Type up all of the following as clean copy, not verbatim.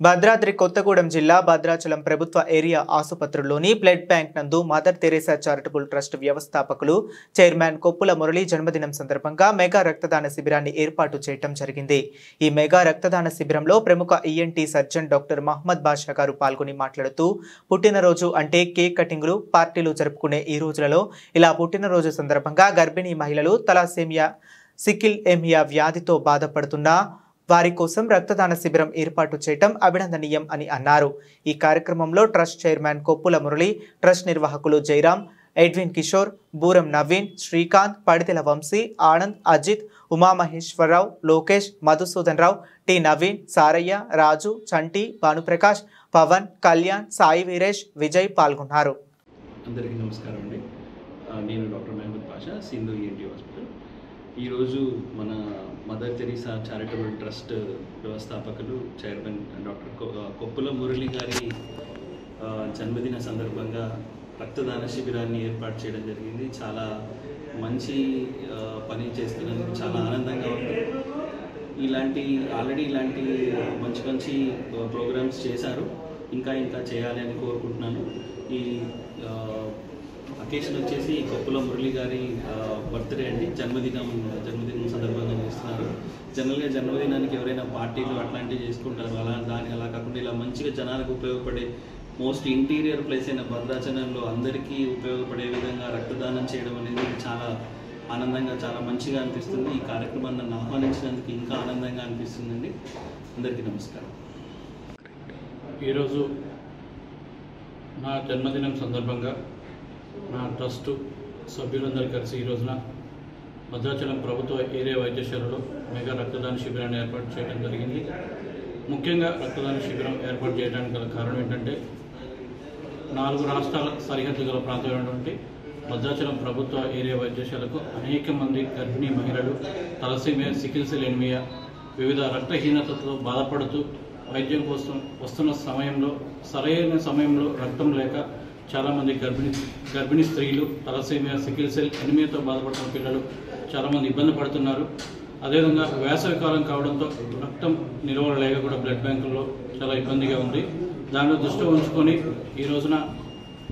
భద్రాద్రి కొత్తగూడెం జిల్లా భద్రాచలం ప్రభుత్వ area ఆసుపత్రిలోని blood bank నందు మదర్ తెరేసా చారిటబుల్ ట్రస్ట్ వ్యవస్థాపకులు చైర్మన్ కొప్పుల మురళి జన్మదినం సందర్భంగా మెగా రక్తదాన శిబిరాన్ని ఏర్పాటు చేయడం జరిగింది। ఈ మెగా రక్తదాన శిబిరంలో ప్రముఖ ఈఎన్టీ సర్జన్ డాక్టర్ మహమ్మద్ బాషా గారు పాల్గొని మాట్లాడుతూ పుట్టినరోజు అంటే కేక్ కటింగ్లు పార్టీలు జరుపుకునే ఈ రోజులలో ఇలా పుట్టినరోజు సందర్భంగా గర్భిణీ మహిళలు తలాసేమియా సికిల్ ఎమియా వ్యాధితో బాధపడుతున్న వారి కోసం రక్తదాన శిబిరం ఏర్పాటు చేయడం అభినందనీయం అని అన్నారు। ఈ కార్యక్రమంలో trust chairman Koppula Murali, trust నిర్వాహకులు జయరాం, ఎడ్విన్ కిషోర్, బూరం నవీన్, శ్రీకాంత్, పడితెల వంశీ, ఆనంద్, అజిత్, ఉమామహేశ్వరరావు, లోకేష్, మధుసూదన్ రావు, టి నవీన్, సారయ్య, రాజు, చంటి, భానుప్రకాష్, పవన్, కళ్యాణ్, సాయి వీరేష్, విజయ్ పాల్గొన్నారు। అందరికీ నమస్కారం అండి। నేను డాక్టర్ మహమ్మద్ బాషా, సింధు ఈఎన్టీ హాస్పిటల్। ఈరోజు మన మదర్ తెరీసా చారిటబుల్ ట్రస్ట్ వ్యవస్థాపకులు చైర్మన్ డాక్టర్ కొప్పుల మురళి గారి జన్మదిన సందర్భంగా రక్తదాన శిబిరాన్ని ఏర్పాటు చేయడం జరిగింది। చాలా మంచి పని చేస్తున్నందుకు చాలా ఆనందంగా ఉంది। ఆల్రెడీ ఇలాంటి మంచి ప్రోగ్రామ్స్ చేశారు, ఇంకా చేయాలి అని కోరుకుంటున్నాను। ఈ అకేషన్ వచ్చేసి కొప్పుల మురళి గారి బర్త్డే అండి, జన్మదినం సందర్భంగా చేస్తున్నారు। జనరల్గా జన్మదినానికి ఎవరైనా పార్టీలు అట్లాంటివి చేసుకుంటారు, అలా కాకుండా ఇలా మంచిగా జనాలకు ఉపయోగపడే మోస్ట్ ఇంటీరియర్ ప్లేస్ అయిన భద్రాచలంలో అందరికీ ఉపయోగపడే విధంగా రక్తదానం చేయడం అనేది చాలా ఆనందంగా, చాలా మంచిగా అనిపిస్తుంది। ఈ కార్యక్రమాన్ని నన్ను ఆహ్వానించినందుకు ఇంకా ఆనందంగా అనిపిస్తుందండి। అందరికీ నమస్కారం। ఈరోజు నా జన్మదినం సందర్భంగా నా ట్రస్ట్ సభ్యులందరూ కలిసి ఈ రోజున భద్రాచలం ప్రభుత్వ ఏరియా వైద్యశాలలో మెగా రక్తదాన శిబిరాన్ని ఏర్పాటు చేయడం జరిగింది। ముఖ్యంగా రక్తదాన శిబిరం ఏర్పాటు చేయడానికి గల కారణం ఏంటంటే 4 రాష్ట్రాల సరిహద్దు గల ప్రాంతమైనటువంటి భద్రాచలం ప్రభుత్వ ఏరియా వైద్యశాలకు అనేక మంది గర్భిణీ మహిళలు తలసేమియా, సికిల్ సెల్ ఎనిమియా, వివిధ రక్తహీనతతో బాధపడుతూ వైద్యం కోసం వస్తున్న సమయంలో సరైన సమయంలో రక్తం లేక చాలామంది గర్భిణీ స్త్రీలు, తలసేమియా, సికిల్ సెల్ ఎనిమియాతో బాధపడుతున్న పిల్లలు చాలామంది ఇబ్బంది పడుతున్నారు। అదేవిధంగా వేసవి కాలం కావడంతో రక్తం నిల్వలు లేక కూడా బ్లడ్ బ్యాంకుల్లో చాలా ఇబ్బందిగా ఉంది। దానిలో దృష్టి ఉంచుకొని ఈ రోజున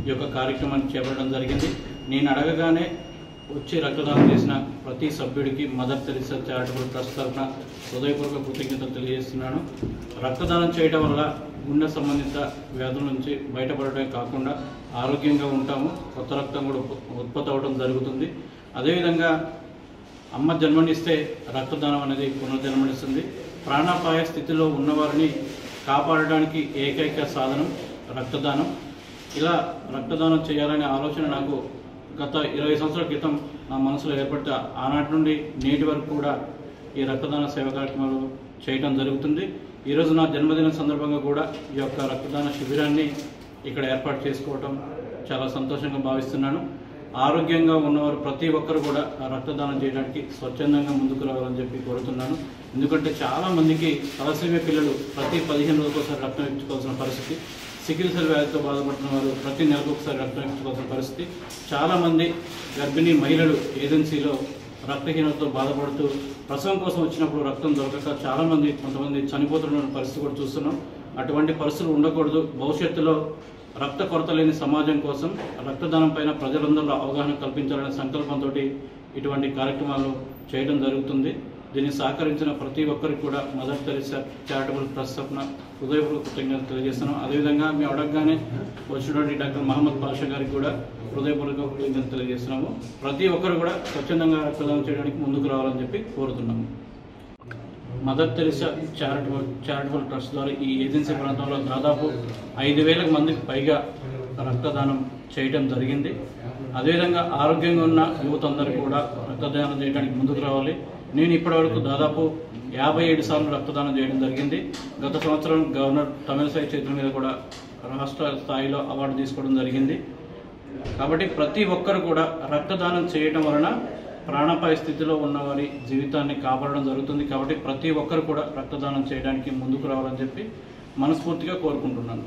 ఈ యొక్క కార్యక్రమాన్ని చేపట్టడం జరిగింది। నేను అడగగానే వచ్చి రక్తదానం చేసిన ప్రతి సభ్యుడికి మదర్ తెరీసా చారిటబుల్ ట్రస్ట్ తరఫున హృదయపూర్వక కృతజ్ఞతలు తెలియజేస్తున్నాను। రక్తదానం చేయడం వల్ల గుండె సంబంధిత వ్యాధుల నుంచి బయటపడటమే కాకుండా ఆరోగ్యంగా ఉంటాము, కొత్త రక్తం కూడా ఉత్పత్తి అవ్వడం జరుగుతుంది। అదేవిధంగా అమ్మ జన్మనిస్తే రక్తదానం అనేది పునర్జన్మనిస్తుంది। ప్రాణాపాయ స్థితిలో ఉన్నవారిని కాపాడడానికి ఏకైక సాధనం రక్తదానం। ఇలా రక్తదానం చేయాలనే ఆలోచన నాకు గత 20 సంవత్సరాల క్రితం నా మనసులో ఏర్పడితే ఆనాటి నుండి నేటి వరకు కూడా ఈ రక్తదాన సేవ కార్యక్రమాలు చేయడం జరుగుతుంది। ఈరోజు నా జన్మదిన సందర్భంగా కూడా ఈ యొక్క రక్తదాన శిబిరాన్ని ఇక్కడ ఏర్పాటు చేసుకోవడం చాలా సంతోషంగా భావిస్తున్నాను। ఆరోగ్యంగా ఉన్నవారు ప్రతి ఒక్కరు కూడా రక్తదానం చేయడానికి స్వచ్ఛందంగా ముందుకు రావాలని చెప్పి కోరుతున్నాను। ఎందుకంటే చాలామందికి తలసేమియా పిల్లలు ప్రతి 15 రోజులకు ఒకసారి రక్తం ఇచ్చుకోవాల్సిన పరిస్థితి, సికిల్ సెల్ వ్యాధితో బాధపడుతున్న వారు ప్రతి నెలకు ఒకసారి రక్తం ఇచ్చుకోవాల్సిన పరిస్థితి, చాలామంది గర్భిణీ మహిళలు ఏజెన్సీలో రక్తహీనతతో బాధపడుతూ ప్రసవం కోసం వచ్చినప్పుడు రక్తం దొరకక కొంతమంది చనిపోతున్న పరిస్థితి కూడా చూస్తున్నాం। అటువంటి పరిస్థితులు ఉండకూడదు। భవిష్యత్తులో రక్త కొరత లేని సమాజం కోసం రక్తదానం పైన ప్రజలందరిలో అవగాహన కల్పించాలనే సంకల్పంతో ఇటువంటి కార్యక్రమాలు చేయడం జరుగుతుంది। దీన్ని సహకరించిన ప్రతి ఒక్కరికి కూడా మదర్ తెరీసా చారిటబుల్ ట్రస్ట్ తరఫున హృదయపూర్వక కృతజ్ఞతలు తెలియజేస్తున్నాం। అదేవిధంగా మేము అడగగానే వచ్చినటువంటి డాక్టర్ మహమ్మద్ బాషా గారికి కూడా హృదయపూర్వక కృతజ్ఞతలు తెలియజేస్తున్నాము। ప్రతి ఒక్కరు కూడా స్వచ్ఛందంగా రక్తదానం చేయడానికి ముందుకు రావాలని చెప్పి కోరుతున్నాము। మదర్ తెరీసా చారిటబుల్ ట్రస్ట్ ద్వారా ఈ ఏజెన్సీ ప్రాంతంలో దాదాపు 5,000 మందికి పైగా రక్తదానం చేయడం జరిగింది। అదేవిధంగా ఆరోగ్యంగా ఉన్న యువత అందరూ కూడా రక్తదానం చేయడానికి ముందుకు రావాలి। నేను ఇప్పటివరకు దాదాపు 57 సార్లు రక్తదానం చేయడం జరిగింది। గత సంవత్సరం గవర్నర్ తమిళసై చేతుల మీద కూడా రాష్ట్ర స్థాయిలో అవార్డు తీసుకోవడం జరిగింది। కాబట్టి ప్రతి ఒక్కరు కూడా రక్తదానం చేయడం వలన ప్రాణాపాయ స్థితిలో ఉన్నవారి జీవితాన్ని కాపాడడం జరుగుతుంది। కాబట్టి ప్రతి ఒక్కరు కూడా రక్తదానం చేయడానికి ముందుకు రావాలని చెప్పి మనస్ఫూర్తిగా కోరుకుంటున్నాను।